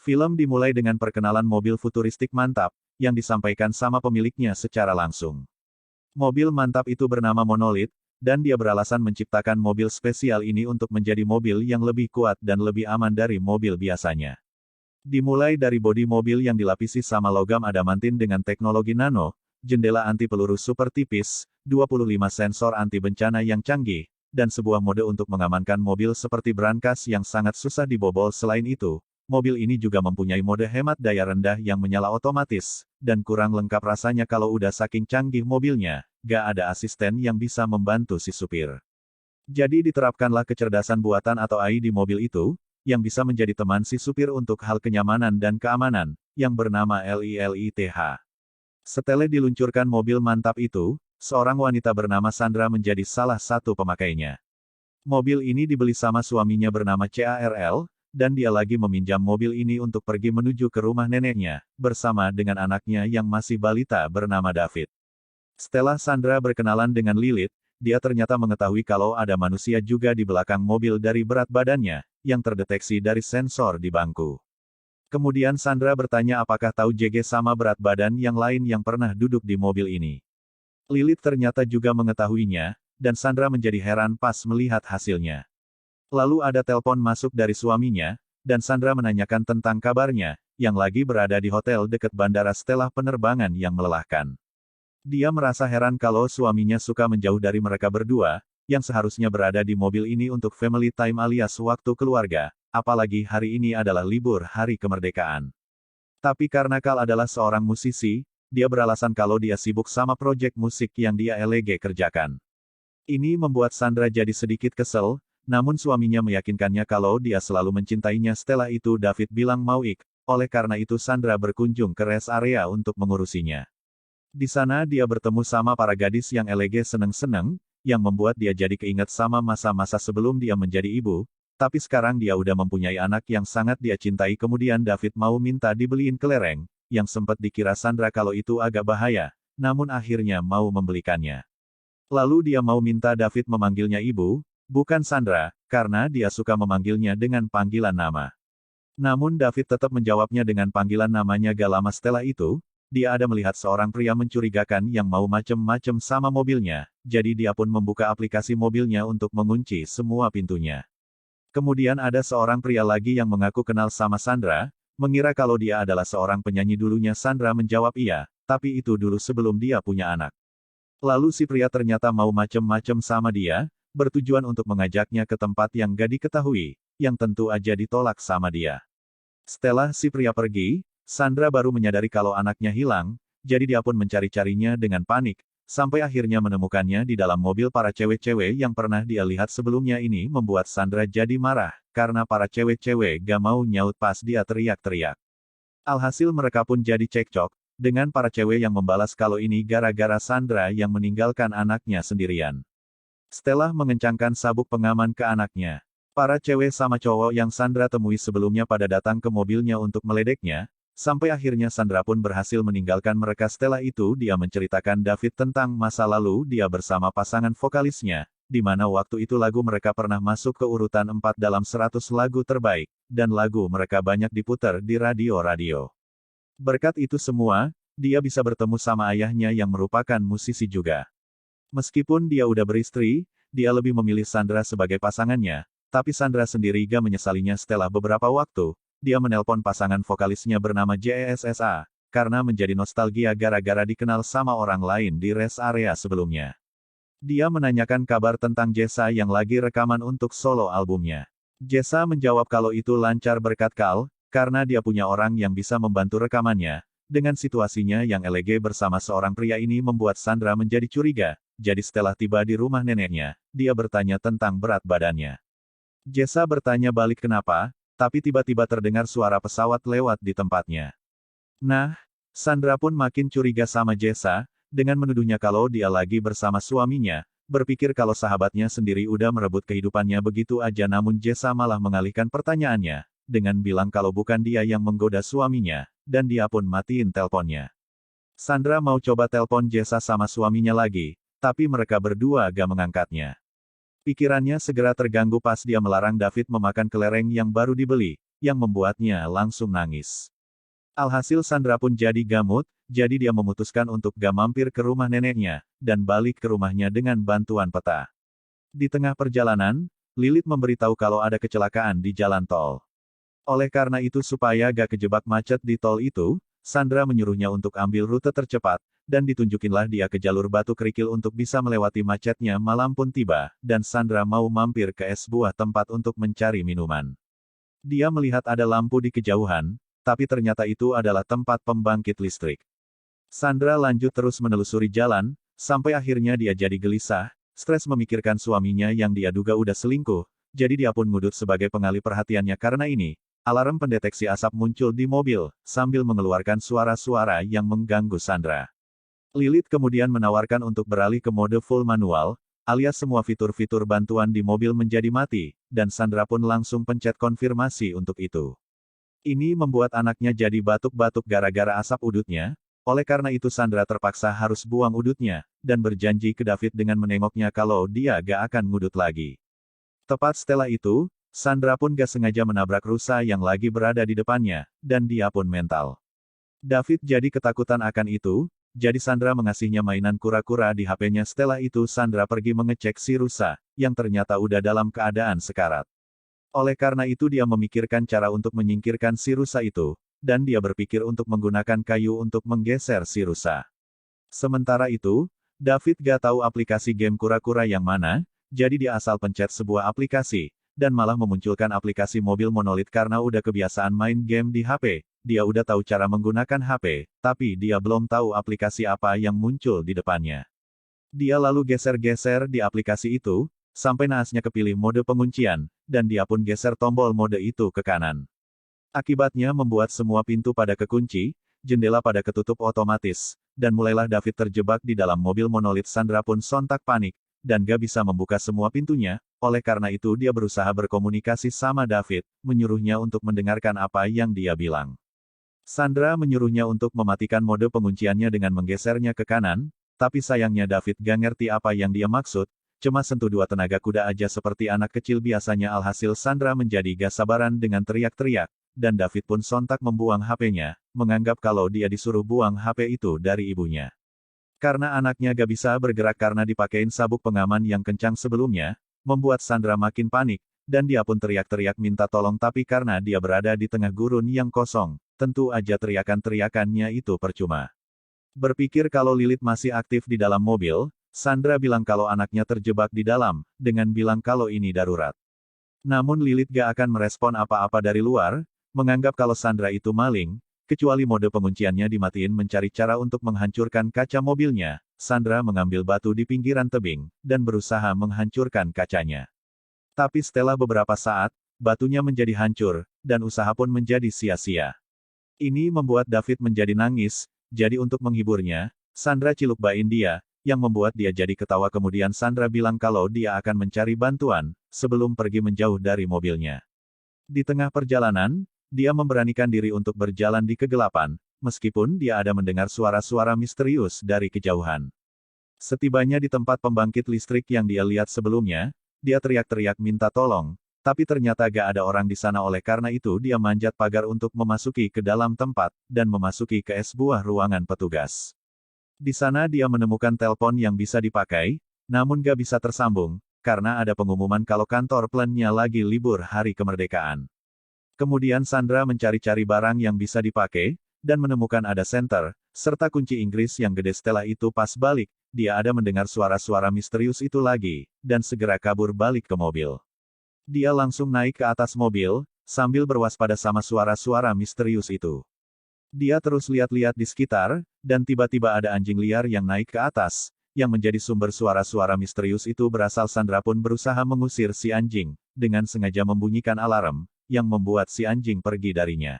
Film dimulai dengan perkenalan mobil futuristik mantap, yang disampaikan sama pemiliknya secara langsung. Mobil mantap itu bernama Monolith, dan dia beralasan menciptakan mobil spesial ini untuk menjadi mobil yang lebih kuat dan lebih aman dari mobil biasanya. Dimulai dari bodi mobil yang dilapisi sama logam adamantin dengan teknologi nano, jendela anti peluru super tipis, 25 sensor anti bencana yang canggih, dan sebuah mode untuk mengamankan mobil seperti brankas yang sangat susah dibobol. Selain itu, mobil ini juga mempunyai mode hemat daya rendah yang menyala otomatis, dan kurang lengkap rasanya kalau udah saking canggih mobilnya, gak ada asisten yang bisa membantu si supir. Jadi diterapkanlah kecerdasan buatan atau AI di mobil itu, yang bisa menjadi teman si supir untuk hal kenyamanan dan keamanan, yang bernama LILITH. Setelah diluncurkan mobil mantap itu, seorang wanita bernama Sandra menjadi salah satu pemakainya. Mobil ini dibeli sama suaminya bernama CARL, dan dia lagi meminjam mobil ini untuk pergi menuju ke rumah neneknya, bersama dengan anaknya yang masih balita bernama David. Setelah Sandra berkenalan dengan Lilith, dia ternyata mengetahui kalau ada manusia juga di belakang mobil dari berat badannya, yang terdeteksi dari sensor di bangku. Kemudian Sandra bertanya apakah tahu JG sama berat badan yang lain yang pernah duduk di mobil ini. Lilith ternyata juga mengetahuinya, dan Sandra menjadi heran pas melihat hasilnya. Lalu ada telepon masuk dari suaminya, dan Sandra menanyakan tentang kabarnya, yang lagi berada di hotel dekat bandara setelah penerbangan yang melelahkan. Dia merasa heran kalau suaminya suka menjauh dari mereka berdua, yang seharusnya berada di mobil ini untuk family time alias waktu keluarga, apalagi hari ini adalah libur hari kemerdekaan. Tapi karena Kal adalah seorang musisi, dia beralasan kalau dia sibuk sama proyek musik yang dia LG kerjakan. Ini membuat Sandra jadi sedikit kesel, namun suaminya meyakinkannya kalau dia selalu mencintainya. Setelah itu David bilang mau oleh karena itu Sandra berkunjung ke rest area untuk mengurusinya. Di sana dia bertemu sama para gadis yang LG seneng-seneng, yang membuat dia jadi keinget sama masa-masa sebelum dia menjadi ibu, tapi sekarang dia udah mempunyai anak yang sangat dia cintai. Kemudian David mau minta dibeliin kelereng, yang sempat dikira Sandra kalau itu agak bahaya, namun akhirnya mau membelikannya. Lalu dia mau minta David memanggilnya ibu, bukan Sandra, karena dia suka memanggilnya dengan panggilan nama. Namun David tetap menjawabnya dengan panggilan namanya. Gak lama setelah itu, dia ada melihat seorang pria mencurigakan yang mau macem-macem sama mobilnya, jadi dia pun membuka aplikasi mobilnya untuk mengunci semua pintunya. Kemudian ada seorang pria lagi yang mengaku kenal sama Sandra, mengira kalau dia adalah seorang penyanyi. Dulunya Sandra menjawab iya, tapi itu dulu sebelum dia punya anak. Lalu si pria ternyata mau macem-macem sama dia, bertujuan untuk mengajaknya ke tempat yang gak diketahui, yang tentu aja ditolak sama dia. Setelah si pria pergi, Sandra baru menyadari kalau anaknya hilang, jadi dia pun mencari-carinya dengan panik, sampai akhirnya menemukannya di dalam mobil para cewek-cewek yang pernah dia lihat sebelumnya. Ini membuat Sandra jadi marah, karena para cewek-cewek gak mau nyaut pas dia teriak-teriak. Alhasil mereka pun jadi cekcok, dengan para cewek yang membalas kalau ini gara-gara Sandra yang meninggalkan anaknya sendirian. Setelah mengencangkan sabuk pengaman ke anaknya, para cewek sama cowok yang Sandra temui sebelumnya pada datang ke mobilnya untuk meledeknya, sampai akhirnya Sandra pun berhasil meninggalkan mereka. Setelah itu dia menceritakan David tentang masa lalu dia bersama pasangan vokalisnya, di mana waktu itu lagu mereka pernah masuk ke urutan 4 dalam 100 lagu terbaik, dan lagu mereka banyak diputar di radio-radio. Berkat itu semua, dia bisa bertemu sama ayahnya yang merupakan musisi juga. Meskipun dia udah beristri, dia lebih memilih Sandra sebagai pasangannya, tapi Sandra sendiri gak menyesalinya. Setelah beberapa waktu, dia menelpon pasangan vokalisnya bernama JESSA, karena menjadi nostalgia gara-gara dikenal sama orang lain di rest area sebelumnya. Dia menanyakan kabar tentang Jessa yang lagi rekaman untuk solo albumnya. Jessa menjawab kalau itu lancar berkat Kal, karena dia punya orang yang bisa membantu rekamannya. Dengan situasinya yang LG bersama seorang pria ini membuat Sandra menjadi curiga. Jadi setelah tiba di rumah neneknya, dia bertanya tentang berat badannya. Jessa bertanya balik kenapa, tapi tiba-tiba terdengar suara pesawat lewat di tempatnya. Nah, Sandra pun makin curiga sama Jessa, dengan menuduhnya kalau dia lagi bersama suaminya, berpikir kalau sahabatnya sendiri udah merebut kehidupannya begitu aja. Namun Jessa malah mengalihkan pertanyaannya, dengan bilang kalau bukan dia yang menggoda suaminya, dan dia pun matiin teleponnya. Sandra mau coba telepon Jessa sama suaminya lagi, tapi mereka berdua gak mengangkatnya. Pikirannya segera terganggu pas dia melarang David memakan kelereng yang baru dibeli, yang membuatnya langsung nangis. Alhasil Sandra pun jadi gamut, jadi dia memutuskan untuk gak mampir ke rumah neneknya, dan balik ke rumahnya dengan bantuan peta. Di tengah perjalanan, Lilith memberitahu kalau ada kecelakaan di jalan tol. Oleh karena itu supaya gak kejebak macet di tol itu, Sandra menyuruhnya untuk ambil rute tercepat, dan ditunjukinlah dia ke jalur batu kerikil untuk bisa melewati macetnya. Malam pun tiba, dan Sandra mau mampir ke sebuah tempat untuk mencari minuman. Dia melihat ada lampu di kejauhan, tapi ternyata itu adalah tempat pembangkit listrik. Sandra lanjut terus menelusuri jalan, sampai akhirnya dia jadi gelisah, stres memikirkan suaminya yang dia duga udah selingkuh, jadi dia pun ngudut sebagai pengalih perhatiannya. Karena ini, alarm pendeteksi asap muncul di mobil, sambil mengeluarkan suara-suara yang mengganggu Sandra. Lilith kemudian menawarkan untuk beralih ke mode full manual, alias semua fitur-fitur bantuan di mobil menjadi mati, dan Sandra pun langsung pencet konfirmasi untuk itu. Ini membuat anaknya jadi batuk-batuk gara-gara asap udutnya. Oleh karena itu Sandra terpaksa harus buang udutnya, dan berjanji ke David dengan menengoknya kalau dia gak akan ngudut lagi. Tepat setelah itu, Sandra pun gak sengaja menabrak rusa yang lagi berada di depannya, dan dia pun mental. David jadi ketakutan akan itu, jadi Sandra mengasihnya mainan kura-kura di HP-nya. Setelah itu Sandra pergi mengecek si rusa, yang ternyata udah dalam keadaan sekarat. Oleh karena itu dia memikirkan cara untuk menyingkirkan si rusa itu, dan dia berpikir untuk menggunakan kayu untuk menggeser si rusa. Sementara itu, David gak tahu aplikasi game kura-kura yang mana, jadi dia asal pencet sebuah aplikasi, dan malah memunculkan aplikasi mobil Monolith. Karena udah kebiasaan main game di HP, dia udah tahu cara menggunakan HP, tapi dia belum tahu aplikasi apa yang muncul di depannya. Dia lalu geser-geser di aplikasi itu, sampai naasnya kepilih mode penguncian, dan dia pun geser tombol mode itu ke kanan. Akibatnya membuat semua pintu pada kekunci, jendela pada ketutup otomatis, dan mulailah David terjebak di dalam mobil Monolith. Sandra pun sontak panik, dan gak bisa membuka semua pintunya. Oleh karena itu dia berusaha berkomunikasi sama David, menyuruhnya untuk mendengarkan apa yang dia bilang. Sandra menyuruhnya untuk mematikan mode pengunciannya dengan menggesernya ke kanan, tapi sayangnya David gak ngerti apa yang dia maksud, cuma sentuh dua tenaga kuda aja seperti anak kecil biasanya. Alhasil Sandra menjadi gak sabaran dengan teriak-teriak, dan David pun sontak membuang HP-nya, menganggap kalau dia disuruh buang HP itu dari ibunya. Karena anaknya gak bisa bergerak karena dipakein sabuk pengaman yang kencang sebelumnya, membuat Sandra makin panik, dan dia pun teriak-teriak minta tolong. Tapi karena dia berada di tengah gurun yang kosong, tentu aja teriakan-teriakannya itu percuma. Berpikir kalau Lilith masih aktif di dalam mobil, Sandra bilang kalau anaknya terjebak di dalam, dengan bilang kalau ini darurat. Namun Lilith gak akan merespon apa-apa dari luar, menganggap kalau Sandra itu maling, kecuali mode pengunciannya dimatiin. Mencari cara untuk menghancurkan kaca mobilnya, Sandra mengambil batu di pinggiran tebing, dan berusaha menghancurkan kacanya. Tapi setelah beberapa saat, batunya menjadi hancur, dan usaha pun menjadi sia-sia. Ini membuat David menjadi nangis, jadi untuk menghiburnya, Sandra ciluk-bain dia, yang membuat dia jadi ketawa. Kemudian Sandra bilang kalau dia akan mencari bantuan, sebelum pergi menjauh dari mobilnya. Di tengah perjalanan, dia memberanikan diri untuk berjalan di kegelapan, meskipun dia ada mendengar suara-suara misterius dari kejauhan. Setibanya di tempat pembangkit listrik yang dia lihat sebelumnya, dia teriak-teriak minta tolong, tapi ternyata gak ada orang di sana. Oleh karena itu dia manjat pagar untuk memasuki ke dalam tempat, dan memasuki ke sebuah ruangan petugas. Di sana dia menemukan telepon yang bisa dipakai, namun gak bisa tersambung, karena ada pengumuman kalau kantor plannya lagi libur hari kemerdekaan. Kemudian Sandra mencari-cari barang yang bisa dipakai, dan menemukan ada senter, serta kunci Inggris yang gede. Setelah itu pas balik, dia ada mendengar suara-suara misterius itu lagi, dan segera kabur balik ke mobil. Dia langsung naik ke atas mobil, sambil berwaspada sama suara-suara misterius itu. Dia terus lihat-lihat di sekitar, dan tiba-tiba ada anjing liar yang naik ke atas, yang menjadi sumber suara-suara misterius itu berasal. Sandra pun berusaha mengusir si anjing, dengan sengaja membunyikan alarm, yang membuat si anjing pergi darinya.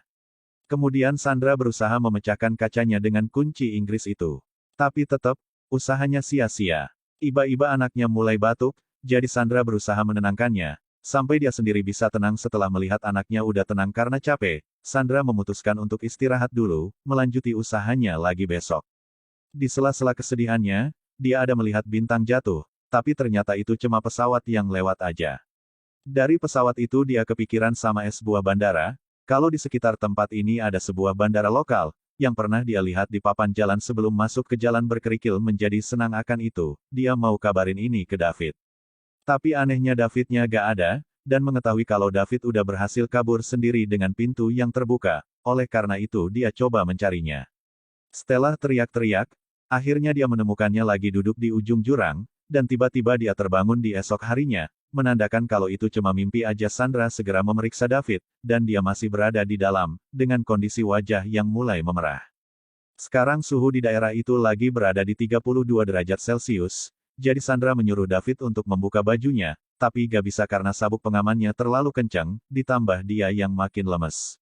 Kemudian Sandra berusaha memecahkan kacanya dengan kunci Inggris itu. Tapi tetap, usahanya sia-sia. Iba-iba anaknya mulai batuk, jadi Sandra berusaha menenangkannya, sampai dia sendiri bisa tenang. Setelah melihat anaknya udah tenang karena capek, Sandra memutuskan untuk istirahat dulu, melanjuti usahanya lagi besok. Di sela-sela kesedihannya, dia ada melihat bintang jatuh, tapi ternyata itu cuma pesawat yang lewat aja. Dari pesawat itu dia kepikiran sama sebuah bandara, Kalau di sekitar tempat ini ada sebuah bandara lokal, yang pernah dia lihat di papan jalan sebelum masuk ke jalan berkerikil menjadi senang akan itu, dia mau kabarin ini ke David. Tapi anehnya Davidnya gak ada, dan mengetahui kalau David udah berhasil kabur sendiri dengan pintu yang terbuka, oleh karena itu dia coba mencarinya. Stella teriak-teriak, akhirnya dia menemukannya lagi duduk di ujung jurang, dan tiba-tiba dia terbangun di esok harinya, menandakan kalau itu cuma mimpi aja. Sandra segera memeriksa David, dan dia masih berada di dalam, dengan kondisi wajah yang mulai memerah. Sekarang suhu di daerah itu lagi berada di 32 derajat Celcius, jadi Sandra menyuruh David untuk membuka bajunya, tapi gak bisa karena sabuk pengamannya terlalu kencang, ditambah dia yang makin lemes.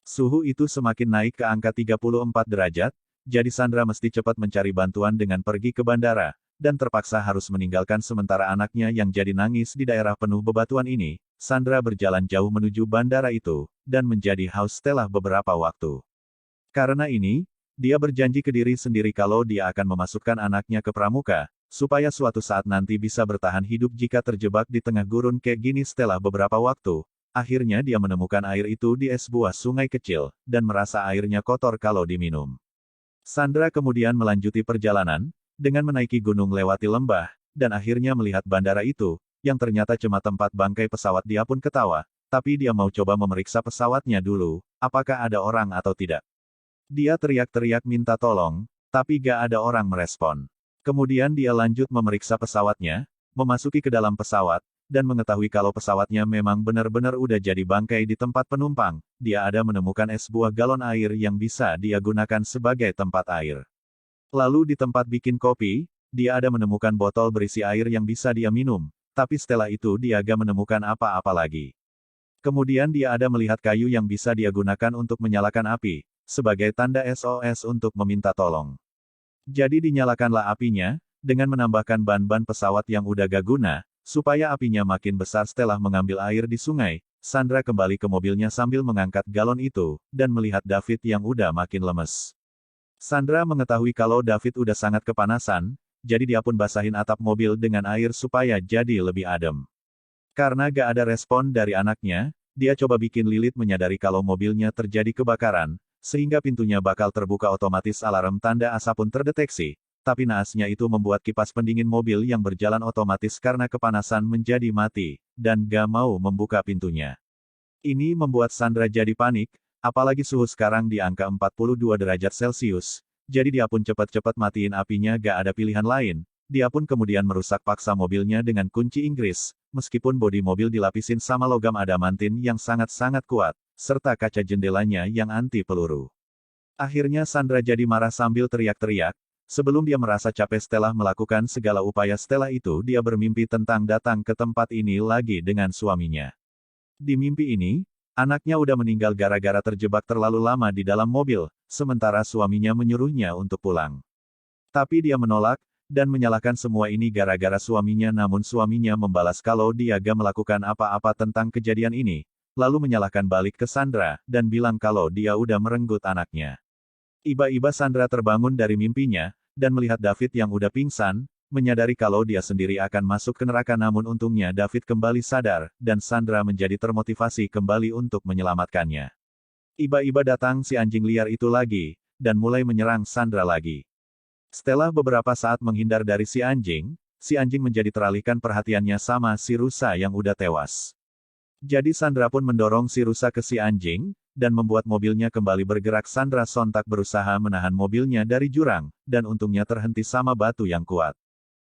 Suhu itu semakin naik ke angka 34 derajat, jadi Sandra mesti cepat mencari bantuan dengan pergi ke bandara, dan terpaksa harus meninggalkan sementara anaknya yang jadi nangis di daerah penuh bebatuan ini. Sandra berjalan jauh menuju bandara itu, dan menjadi haus setelah beberapa waktu. Karena ini, dia berjanji ke diri sendiri kalau dia akan memasukkan anaknya ke pramuka, supaya suatu saat nanti bisa bertahan hidup jika terjebak di tengah gurun kayak gini. Setelah beberapa waktu, akhirnya dia menemukan air itu di sebuah sungai kecil, dan merasa airnya kotor kalau diminum. Sandra kemudian melanjuti perjalanan, dengan menaiki gunung lewati lembah, dan akhirnya melihat bandara itu, yang ternyata cuma tempat bangkai pesawat. Dia pun ketawa, tapi dia mau coba memeriksa pesawatnya dulu, apakah ada orang atau tidak. Dia teriak-teriak minta tolong, tapi gak ada orang merespon. Kemudian dia lanjut memeriksa pesawatnya, memasuki ke dalam pesawat, dan mengetahui kalau pesawatnya memang benar-benar udah jadi bangkai. Di tempat penumpang, dia ada menemukan sebuah galon air yang bisa dia gunakan sebagai tempat air. Lalu di tempat bikin kopi, dia ada menemukan botol berisi air yang bisa dia minum, tapi setelah itu dia gak menemukan apa-apa lagi. Kemudian dia ada melihat kayu yang bisa dia gunakan untuk menyalakan api, sebagai tanda SOS untuk meminta tolong. Jadi dinyalakanlah apinya, dengan menambahkan ban-ban pesawat yang udah gak guna, supaya apinya makin besar. Setelah mengambil air di sungai, Sandra kembali ke mobilnya sambil mengangkat galon itu, dan melihat David yang udah makin lemes. Sandra mengetahui kalau David udah sangat kepanasan, jadi dia pun basahin atap mobil dengan air supaya jadi lebih adem. Karena gak ada respon dari anaknya, dia coba bikin Lilith menyadari kalau mobilnya terjadi kebakaran, sehingga pintunya bakal terbuka otomatis. Alarm tanda asap pun terdeteksi. Tapi naasnya itu membuat kipas pendingin mobil yang berjalan otomatis karena kepanasan menjadi mati, dan gak mau membuka pintunya. Ini membuat Sandra jadi panik, apalagi suhu sekarang di angka 42 derajat Celcius, jadi dia pun cepat-cepat matiin apinya. Gak ada pilihan lain, dia pun kemudian merusak paksa mobilnya dengan kunci Inggris, meskipun bodi mobil dilapisin sama logam adamantin yang sangat-sangat kuat, serta kaca jendelanya yang anti peluru. Akhirnya Sandra jadi marah sambil teriak-teriak. Sebelum dia merasa capek setelah melakukan segala upaya. Setelah itu dia bermimpi tentang datang ke tempat ini lagi dengan suaminya. Di mimpi ini, anaknya udah meninggal gara-gara terjebak terlalu lama di dalam mobil, sementara suaminya menyuruhnya untuk pulang. Tapi dia menolak, dan menyalahkan semua ini gara-gara suaminya. Namun suaminya membalas kalau dia gak melakukan apa-apa tentang kejadian ini, lalu menyalahkan balik ke Sandra, dan bilang kalau dia udah merenggut anaknya. Iba-iba Sandra terbangun dari mimpinya, dan melihat David yang udah pingsan, menyadari kalau dia sendiri akan masuk ke neraka. Namun untungnya David kembali sadar, dan Sandra menjadi termotivasi kembali untuk menyelamatkannya. Iba-iba datang si anjing liar itu lagi, dan mulai menyerang Sandra lagi. Setelah beberapa saat menghindar dari si anjing menjadi teralihkan perhatiannya sama si rusa yang udah tewas. Jadi Sandra pun mendorong si rusa ke si anjing, dan membuat mobilnya kembali bergerak. Sandra sontak berusaha menahan mobilnya dari jurang, dan untungnya terhenti sama batu yang kuat.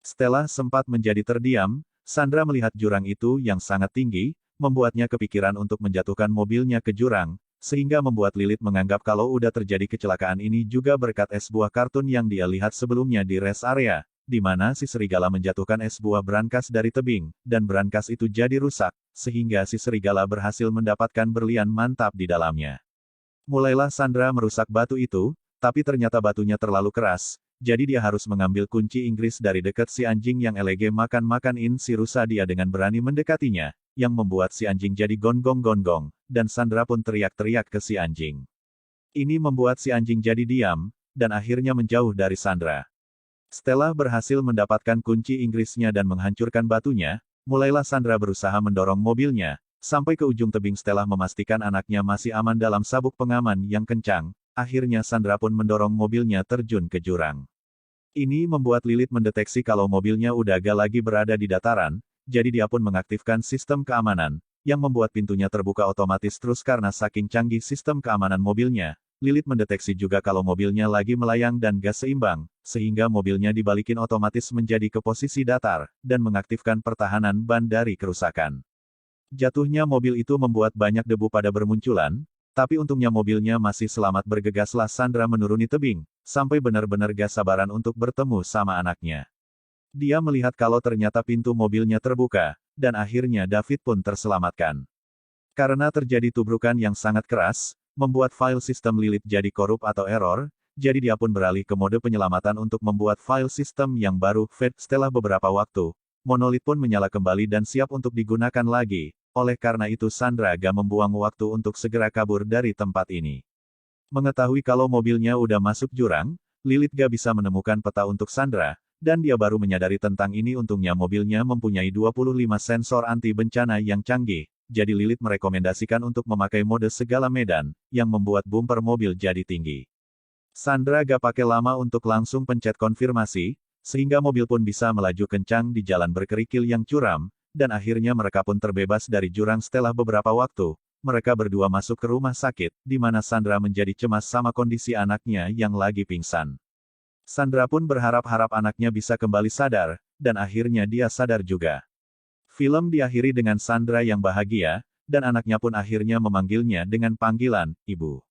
Setelah sempat menjadi terdiam, Sandra melihat jurang itu yang sangat tinggi, membuatnya kepikiran untuk menjatuhkan mobilnya ke jurang, sehingga membuat Lilith menganggap kalau udah terjadi kecelakaan ini juga berkat sebuah kartun yang dia lihat sebelumnya di rest area, di mana si serigala menjatuhkan sebuah brankas dari tebing, dan brankas itu jadi rusak, sehingga si serigala berhasil mendapatkan berlian mantap di dalamnya. Mulailah Sandra merusak batu itu, tapi ternyata batunya terlalu keras, jadi dia harus mengambil kunci Inggris dari dekat si anjing yang elege makan-makanin si rusa. Dia dengan berani mendekatinya, yang membuat si anjing jadi gonggong-gonggong, dan Sandra pun teriak-teriak ke si anjing. Ini membuat si anjing jadi diam, dan akhirnya menjauh dari Sandra. Setelah berhasil mendapatkan kunci Inggrisnya dan menghancurkan batunya, mulailah Sandra berusaha mendorong mobilnya, Sampai ke ujung tebing setelah memastikan anaknya masih aman dalam sabuk pengaman yang kencang, akhirnya Sandra pun mendorong mobilnya terjun ke jurang. Ini membuat Lilith mendeteksi kalau mobilnya udah gak lagi berada di dataran, jadi dia pun mengaktifkan sistem keamanan, yang membuat pintunya terbuka otomatis terus karena saking canggih sistem keamanan mobilnya. Lilith mendeteksi juga kalau mobilnya lagi melayang dan gak seimbang, sehingga mobilnya dibalikin otomatis menjadi ke posisi datar, dan mengaktifkan pertahanan ban dari kerusakan. Jatuhnya mobil itu membuat banyak debu pada bermunculan, tapi untungnya mobilnya masih selamat. Bergegaslah Sandra menuruni tebing, sampai benar-benar gak sabaran untuk bertemu sama anaknya. Dia melihat kalau ternyata pintu mobilnya terbuka, dan akhirnya David pun terselamatkan. Karena terjadi tubrukan yang sangat keras, membuat file sistem Lilith jadi korup atau error, jadi dia pun beralih ke mode penyelamatan untuk membuat file sistem yang baru, fade. Setelah beberapa waktu, Monolith pun menyala kembali dan siap untuk digunakan lagi, oleh karena itu Sandra gak membuang waktu untuk segera kabur dari tempat ini. Mengetahui kalau mobilnya udah masuk jurang, Lilith gak bisa menemukan peta untuk Sandra, dan dia baru menyadari tentang ini. Untungnya mobilnya mempunyai 25 sensor anti bencana yang canggih, jadi Lilith merekomendasikan untuk memakai mode segala medan, yang membuat bumper mobil jadi tinggi. Sandra gak pakai lama untuk langsung pencet konfirmasi, sehingga mobil pun bisa melaju kencang di jalan berkerikil yang curam, dan akhirnya mereka pun terbebas dari jurang. Setelah beberapa waktu, mereka berdua masuk ke rumah sakit, di mana Sandra menjadi cemas sama kondisi anaknya yang lagi pingsan. Sandra pun berharap-harap anaknya bisa kembali sadar, dan akhirnya dia sadar juga. Film diakhiri dengan Sandra yang bahagia, dan anaknya pun akhirnya memanggilnya dengan panggilan, Ibu.